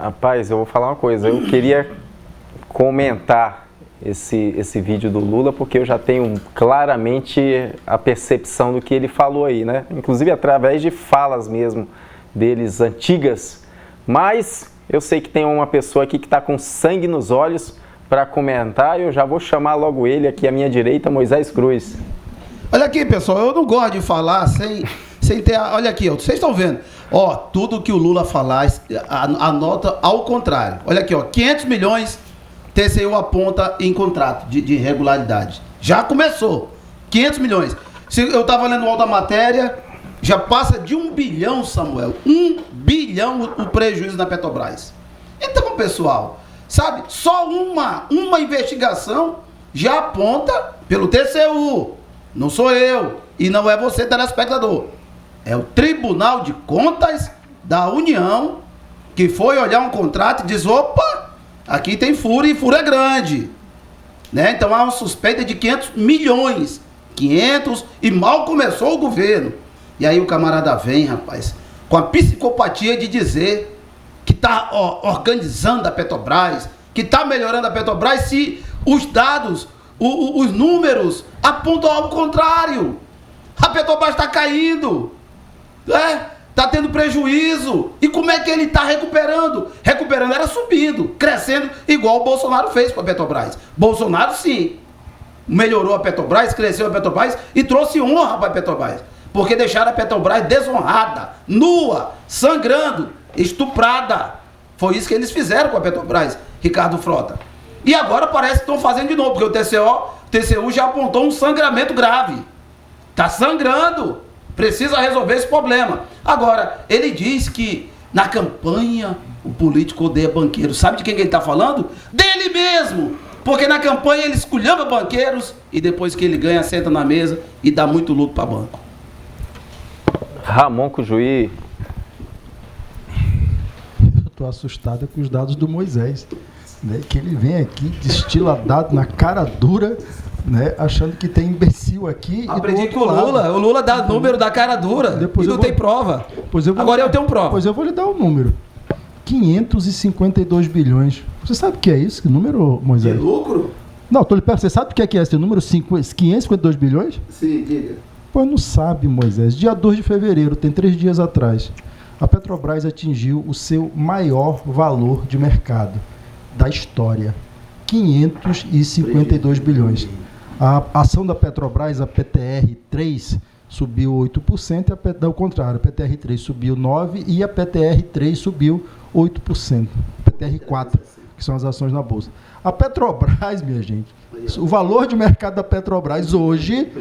Rapaz, eu vou falar uma coisa. Eu queria comentar esse vídeo do Lula, porque eu já tenho claramente a percepção do que ele falou aí, né? Inclusive através de falas mesmo deles antigas. Mas eu sei que tem uma pessoa aqui que está com sangue nos olhos para comentar. Eu já vou chamar logo ele aqui à minha direita, Moisés Cruz. Olha aqui, pessoal, eu não gosto de falar sem ter... Olha aqui, ó, vocês estão vendo. Ó, tudo que o Lula falar, anota ao contrário. Olha aqui, ó, 500 milhões TCU aponta em contrato de irregularidade. Já começou. 500 milhões. Se eu estava lendo outra matéria, já passa de 1 bilhão, Samuel. 1 bilhão o prejuízo da Petrobras. Então, pessoal, sabe, só uma investigação já aponta pelo TCU. Não sou eu e não é você, telespectador. É o Tribunal de Contas da União que foi olhar um contrato e diz, opa, aqui tem furo e furo é grande. Né? Então há uma suspeita de 500 milhões. 500 e mal começou o governo. E aí o camarada vem, rapaz, com a psicopatia de dizer que está organizando a Petrobras, que está melhorando a Petrobras, se os dados, os números apontam ao contrário. A Petrobras está caindo, está tendo prejuízo. E como é que ele está recuperando? Recuperando era subindo, crescendo, igual o Bolsonaro fez com a Petrobras. Bolsonaro, sim, melhorou a Petrobras, cresceu a Petrobras e trouxe honra para a Petrobras. Porque deixaram a Petrobras desonrada, nua, sangrando, estuprada. Foi isso que eles fizeram com a Petrobras, Ricardo Frota. E agora parece que estão fazendo de novo, porque o TCU já apontou um sangramento grave. Está sangrando. Precisa resolver esse problema. Agora, ele diz que na campanha o político odeia banqueiro. Sabe de quem que ele está falando? Dele mesmo. Porque na campanha ele esculhamba banqueiros e depois que ele ganha, senta na mesa e dá muito lucro para banco. Ramon Cujuí. Eu estou assustado com os dados do Moisés, né? Que ele vem aqui, destila dado na cara dura, né? Achando que tem imbecil aqui. Aprendi com o Lula dá número da cara dura. Depois e não tem prova. Agora eu tenho prova. Pois eu vou lhe dar o número. 552 bilhões. Você sabe o que é isso? Que número, Moisés? De lucro? Não, estou lhe perguntando. Você sabe o que é esse número? 552 bilhões? Sim, diga. Pô, não sabe, Moisés. Dia 2 de fevereiro, tem 3 dias atrás, a Petrobras atingiu o seu maior valor de mercado da história. 552 bilhões. A ação da Petrobras, a PTR3, subiu 8%, ao contrário, a PTR3 subiu 9% e a PTR3 subiu 8%. PTR4, que são as ações na Bolsa. A Petrobras, minha gente, o valor de mercado da Petrobras hoje,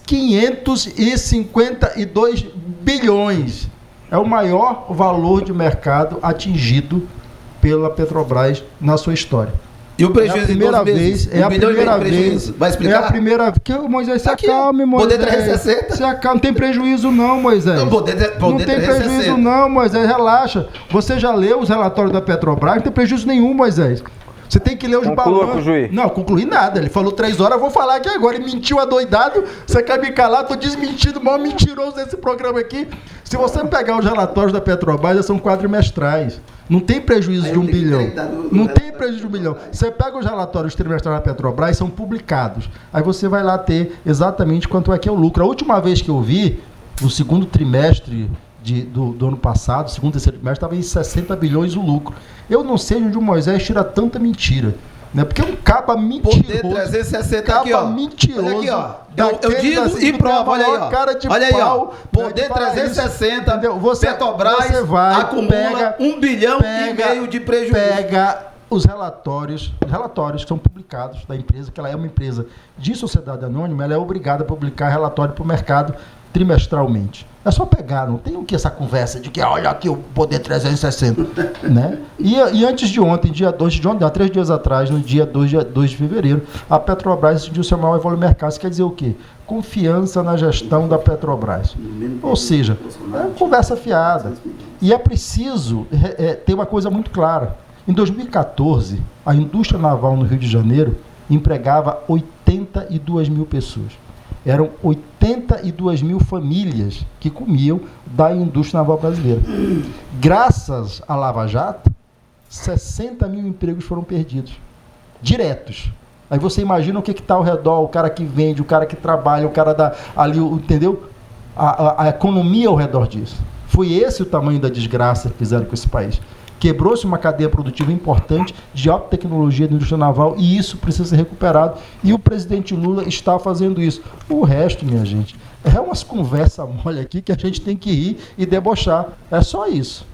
552 bilhões. É o maior valor de mercado atingido pela Petrobras na sua história. E o prejuízo é a primeira vez. Vai explicar? É a primeira vez. Que Moisés, se acalme, Moisés. Poder 360. Se acalme, não tem prejuízo não, Moisés. Não tem 360. prejuízo não, Moisés, relaxa. Você já leu os relatórios da Petrobras, não tem prejuízo nenhum, Moisés. Você tem que ler os balanços. Não, concluí nada. Ele falou 3 horas, eu vou falar aqui agora. Ele mentiu adoidado. Você quer me calar? Tô desmentindo, o maior mentiroso desse programa aqui. Se você pegar os relatórios da Petrobras, são quadrimestrais. Não tem prejuízo de 1 bilhão. Não tem prejuízo de 1 bilhão. Você pega os relatórios trimestrais da Petrobras, são publicados. Aí você vai lá ter exatamente quanto é que é o lucro. A última vez que eu vi, no segundo trimestre do ano passado, segundo e terceiro trimestre, estava em 60 bilhões o lucro. Eu não sei de onde o Moisés tira tanta mentira. Né? Porque é um caba mentiroso. Poder 360 aqui, ó. Mentiroso. Olha aqui, ó. Eu digo assim, e prova, olha aí, ó. Cara de olha aí, ó. pau, Poder 360, Petrobras você vai, acumula 1 bilhão e meio de prejuízo. Pega os relatórios que são publicados da empresa, que ela é uma empresa de sociedade anônima, ela é obrigada a publicar relatório para o mercado trimestralmente. É só pegar, não tem o que essa conversa de que olha aqui o Poder 360, né? E antes de ontem, dia 2 de ontem, há 3 dias atrás, no dia 2 de fevereiro, a Petrobras decidiu seu maior volume de mercado. Isso quer dizer o quê? Confiança na gestão da Petrobras. Ou seja, é uma conversa fiada. E é preciso ter uma coisa muito clara. Em 2014, a indústria naval no Rio de Janeiro empregava 82 mil pessoas. Eram 82 mil famílias que comiam da indústria naval brasileira. Graças à Lava Jato, 60 mil empregos foram perdidos. Diretos. Aí você imagina o que está ao redor, o cara que vende, o cara que trabalha, o cara ali, entendeu? A economia ao redor disso. Foi esse o tamanho da desgraça que fizeram com esse país. Quebrou-se uma cadeia produtiva importante de alta tecnologia da indústria naval e isso precisa ser recuperado. E o presidente Lula está fazendo isso. O resto, minha gente, é umas conversas mole aqui que a gente tem que rir e debochar. É só isso.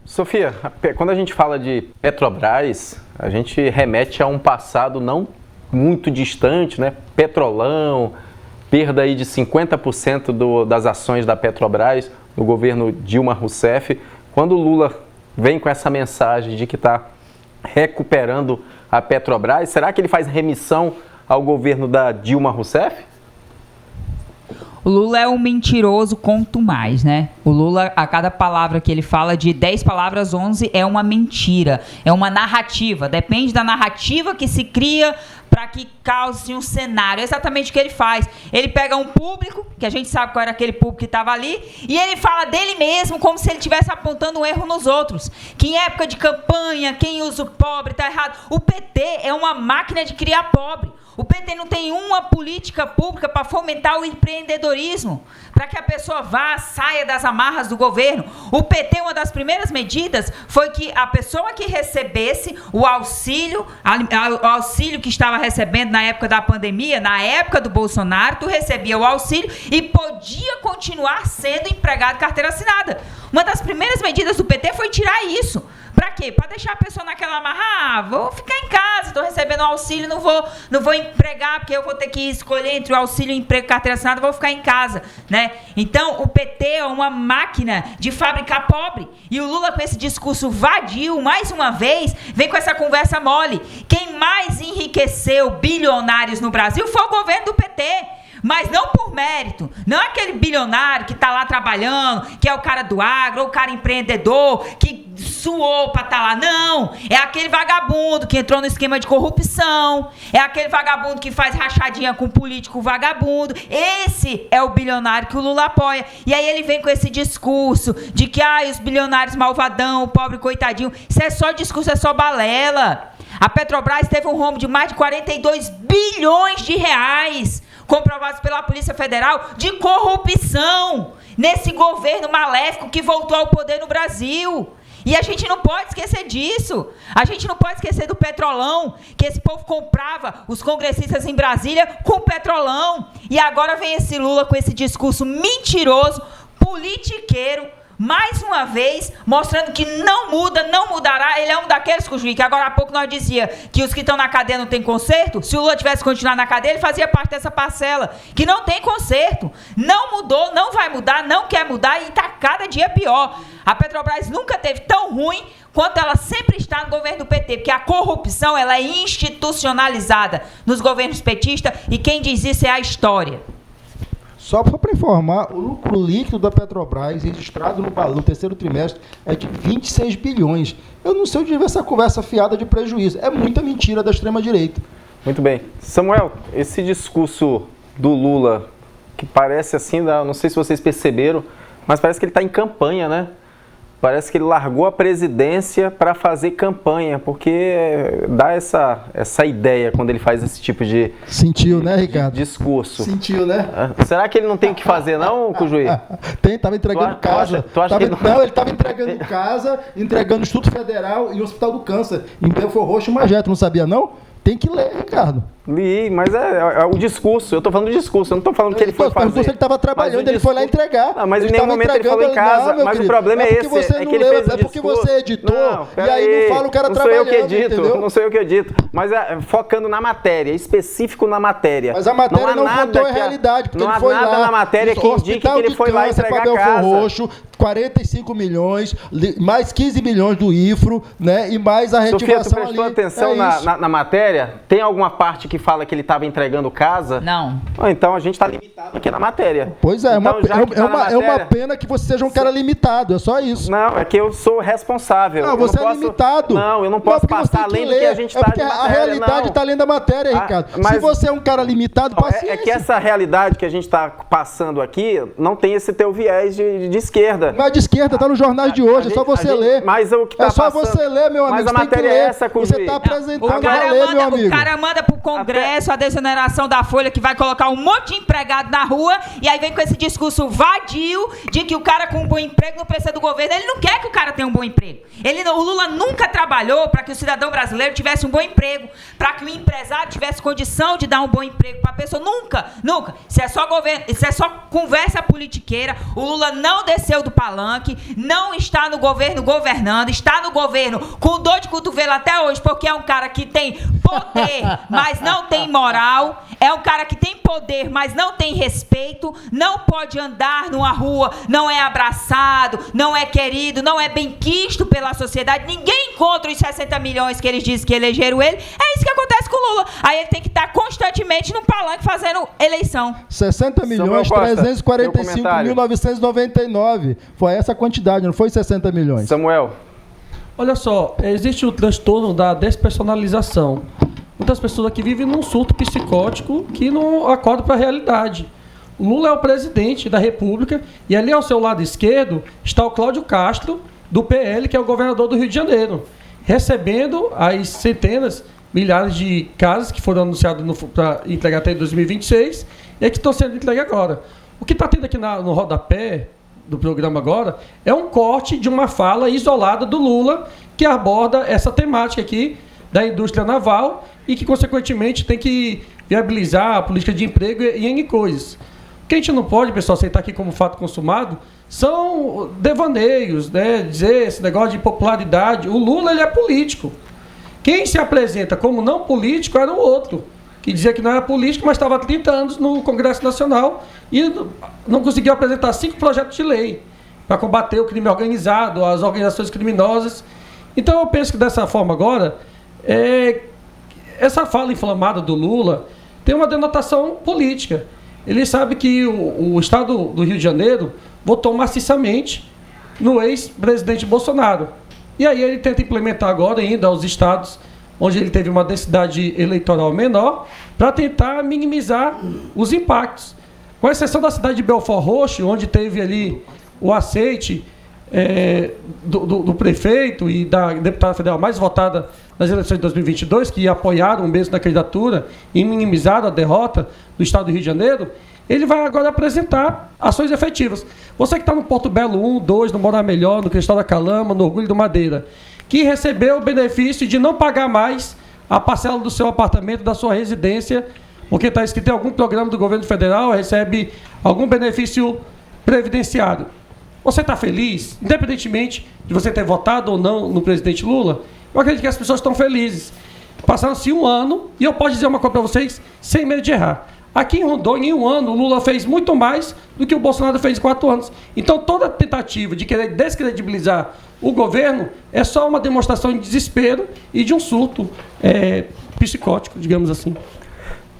Sofia, quando a gente fala de Petrobras, a gente remete a um passado não muito distante, né? Petrolão, perda aí de 50% das ações da Petrobras no governo Dilma Rousseff. Quando o Lula vem com essa mensagem de que está recuperando a Petrobras, será que ele faz remissão ao governo da Dilma Rousseff? O Lula é um mentiroso contumaz, né? O Lula, a cada palavra que ele fala, de 10 palavras, 11 é uma mentira, é uma narrativa. Depende da narrativa que se cria para que cause um cenário. É exatamente o que ele faz. Ele pega um público, que a gente sabe qual era aquele público que estava ali, e ele fala dele mesmo como se ele estivesse apontando um erro nos outros. Que em época de campanha, quem usa o pobre está errado. O PT é uma máquina de criar pobre. O PT não tem uma política pública para fomentar o empreendedorismo, para que a pessoa saia das amarras do governo. O PT, uma das primeiras medidas foi que a pessoa que recebesse o auxílio que estava recebendo na época da pandemia, na época do Bolsonaro, tu recebia o auxílio e podia continuar sendo empregado carteira assinada. Uma das primeiras medidas do PT foi tirar isso. Para quê? Para deixar a pessoa naquela amarra, vou ficar em casa, estou recebendo auxílio, não vou empregar, porque eu vou ter que escolher entre o auxílio e o emprego carteira assinada, vou ficar em casa, né? Então, o PT é uma máquina de fabricar pobre. E o Lula, com esse discurso vadio, mais uma vez, vem com essa conversa mole. Quem mais enriqueceu bilionários no Brasil foi o governo do PT. Mas não por mérito, não aquele bilionário que está lá trabalhando, que é o cara do agro, ou o cara empreendedor, que suou para estar lá, não. É aquele vagabundo que entrou no esquema de corrupção, é aquele vagabundo que faz rachadinha com político vagabundo. Esse é o bilionário que o Lula apoia. E aí ele vem com esse discurso de que os bilionários malvadão, o pobre coitadinho. Isso é só discurso, é só balela. A Petrobras teve um rombo de mais de 42 bilhões de reais, comprovados pela Polícia Federal, de corrupção nesse governo maléfico que voltou ao poder no Brasil. E a gente não pode esquecer disso. A gente não pode esquecer do Petrolão, que esse povo comprava os congressistas em Brasília com Petrolão. E agora vem esse Lula com esse discurso mentiroso, politiqueiro, mais uma vez, mostrando que não muda, não mudará. Ele é um daqueles, Cujuí, que agora há pouco nós dizia que os que estão na cadeia não tem conserto. Se o Lula tivesse continuado na cadeia, ele fazia parte dessa parcela, que não tem conserto. Não mudou, não vai mudar, não quer mudar e está cada dia pior. A Petrobras nunca teve tão ruim quanto ela sempre está no governo do PT, porque a corrupção ela é institucionalizada nos governos petistas e quem diz isso é a história. Só para informar, o lucro líquido da Petrobras, registrado no terceiro trimestre, é de 26 bilhões. Eu não sei onde veio essa conversa fiada de prejuízo. É muita mentira da extrema-direita. Muito bem. Samuel, esse discurso do Lula, que parece assim, não sei se vocês perceberam, mas parece que ele está em campanha, né? Parece que ele largou a presidência para fazer campanha, porque dá essa ideia quando ele faz esse tipo de... Sentiu, né, Ricardo? Discurso. Sentiu, né? Será que ele não tem o que fazer, não, Cujuí? Estava entregando casa. Ele estava entregando casa, entregando Instituto Federal e o Hospital do Câncer, em Belfor Roxo e Magé. Tu não sabia, não? Tem que ler, Ricardo. Li, mas é o discurso. Eu estou falando do discurso, eu não estou falando que ele foi fazer. Ele estava trabalhando, ele foi lá entregar. Não, mas em nenhum momento ele falou em casa. Mas o problema é esse, é que ele fez o discurso. É porque você editou, e aí não fala o cara trabalhando, não sou eu que edito. Mas focando na matéria, específico na matéria. Mas a matéria não contou a realidade, porque ele foi lá. Não há nada na matéria que indique que ele foi lá entregar a casa. Roxo, 45 milhões, mais 15 milhões do IFRO, né? E mais a retivação. Sofia, tu prestou atenção na matéria? Tem alguma parte que fala que ele estava entregando casa. Não. Então a gente está limitado aqui na matéria. Pois é, então, é uma pena que você seja um cara limitado, é só isso. Não, é que eu sou responsável. Não, você é limitado. Não, eu não posso passar além do que a gente está porque a realidade está além da matéria, Ricardo. Mas, se você é um cara limitado, paciência. É que essa realidade que a gente está passando aqui não tem esse teu viés de esquerda. Mas de esquerda, está nos jornais de hoje, é só você ler. Mas o que tá é só passando, você ler, meu amigo. Mas a matéria é essa, Você está apresentando o cara a ler, meu amigo. O cara manda pro Congresso a desoneração da Folha, que vai colocar um monte de empregado na rua, e aí vem com esse discurso vadio de que o cara com um bom emprego não precisa do governo. Ele não quer que o cara tenha um bom emprego. O Lula nunca trabalhou para que o cidadão brasileiro tivesse um bom emprego, para que o empresário tivesse condição de dar um bom emprego para a pessoa. Nunca. Isso é só governo, isso é só conversa politiqueira. O Lula não desceu do palanque, não está no governo governando, está no governo com dor de cotovelo até hoje, porque é um cara que tem poder, mas não tem moral, é um cara que tem poder, mas não tem respeito, não pode andar numa rua, não é abraçado, não é querido, não é benquisto pela sociedade, ninguém encontra os 60 milhões que eles dizem que elegeram ele. É isso que acontece com o Lula. Aí ele tem que estar constantemente no palanque fazendo eleição. 60 milhões, 345.999. Foi essa a quantidade, não foi 60 milhões. Samuel. Olha só, existe o transtorno da despersonalização. Muitas pessoas aqui vivem num surto psicótico que não acordam para a realidade. O Lula é o presidente da República e ali ao seu lado esquerdo está o Cláudio Castro, do PL, que é o governador do Rio de Janeiro, recebendo as centenas, milhares de casas que foram anunciadas para entregar até 2026 e que estão sendo entregues agora. O que está tendo aqui no rodapé do programa agora é um corte de uma fala isolada do Lula que aborda essa temática aqui da indústria naval e que, consequentemente, tem que viabilizar a política de emprego e N coisas. O que a gente não pode, pessoal, aceitar aqui como fato consumado são devaneios, né? Dizer esse negócio de popularidade. O Lula, ele é político. Quem se apresenta como não político era o outro, que dizia que não era político, mas estava há 30 anos no Congresso Nacional e não conseguiu apresentar 5 projetos de lei para combater o crime organizado, as organizações criminosas. Então, eu penso que dessa forma agora, essa fala inflamada do Lula tem uma denotação política. Ele sabe que o Estado do Rio de Janeiro votou maciçamente no ex-presidente Bolsonaro. E aí ele tenta implementar agora ainda aos estados onde ele teve uma densidade eleitoral menor, para tentar minimizar os impactos. Com exceção da cidade de Belford Roxo, onde teve ali o aceite do prefeito e da deputada federal mais votada nas eleições de 2022, que apoiaram mesmo na candidatura e minimizaram a derrota do Estado do Rio de Janeiro, ele vai agora apresentar ações efetivas. Você que está no Porto Belo 1, 2, no Morar Melhor, no Cristal da Calama, no Orgulho do Madeira, que recebeu o benefício de não pagar mais a parcela do seu apartamento, da sua residência, porque está escrito em algum programa do governo federal, recebe algum benefício previdenciário. Você está feliz? Independentemente de você ter votado ou não no presidente Lula, eu acredito que as pessoas estão felizes. Passaram-se um ano, e eu posso dizer uma coisa para vocês, sem medo de errar. Aqui em Rondônia, em um ano, o Lula fez muito mais do que o Bolsonaro fez em 4 anos. Então, toda tentativa de querer descredibilizar o governo é só uma demonstração de desespero e de um surto psicótico, digamos assim.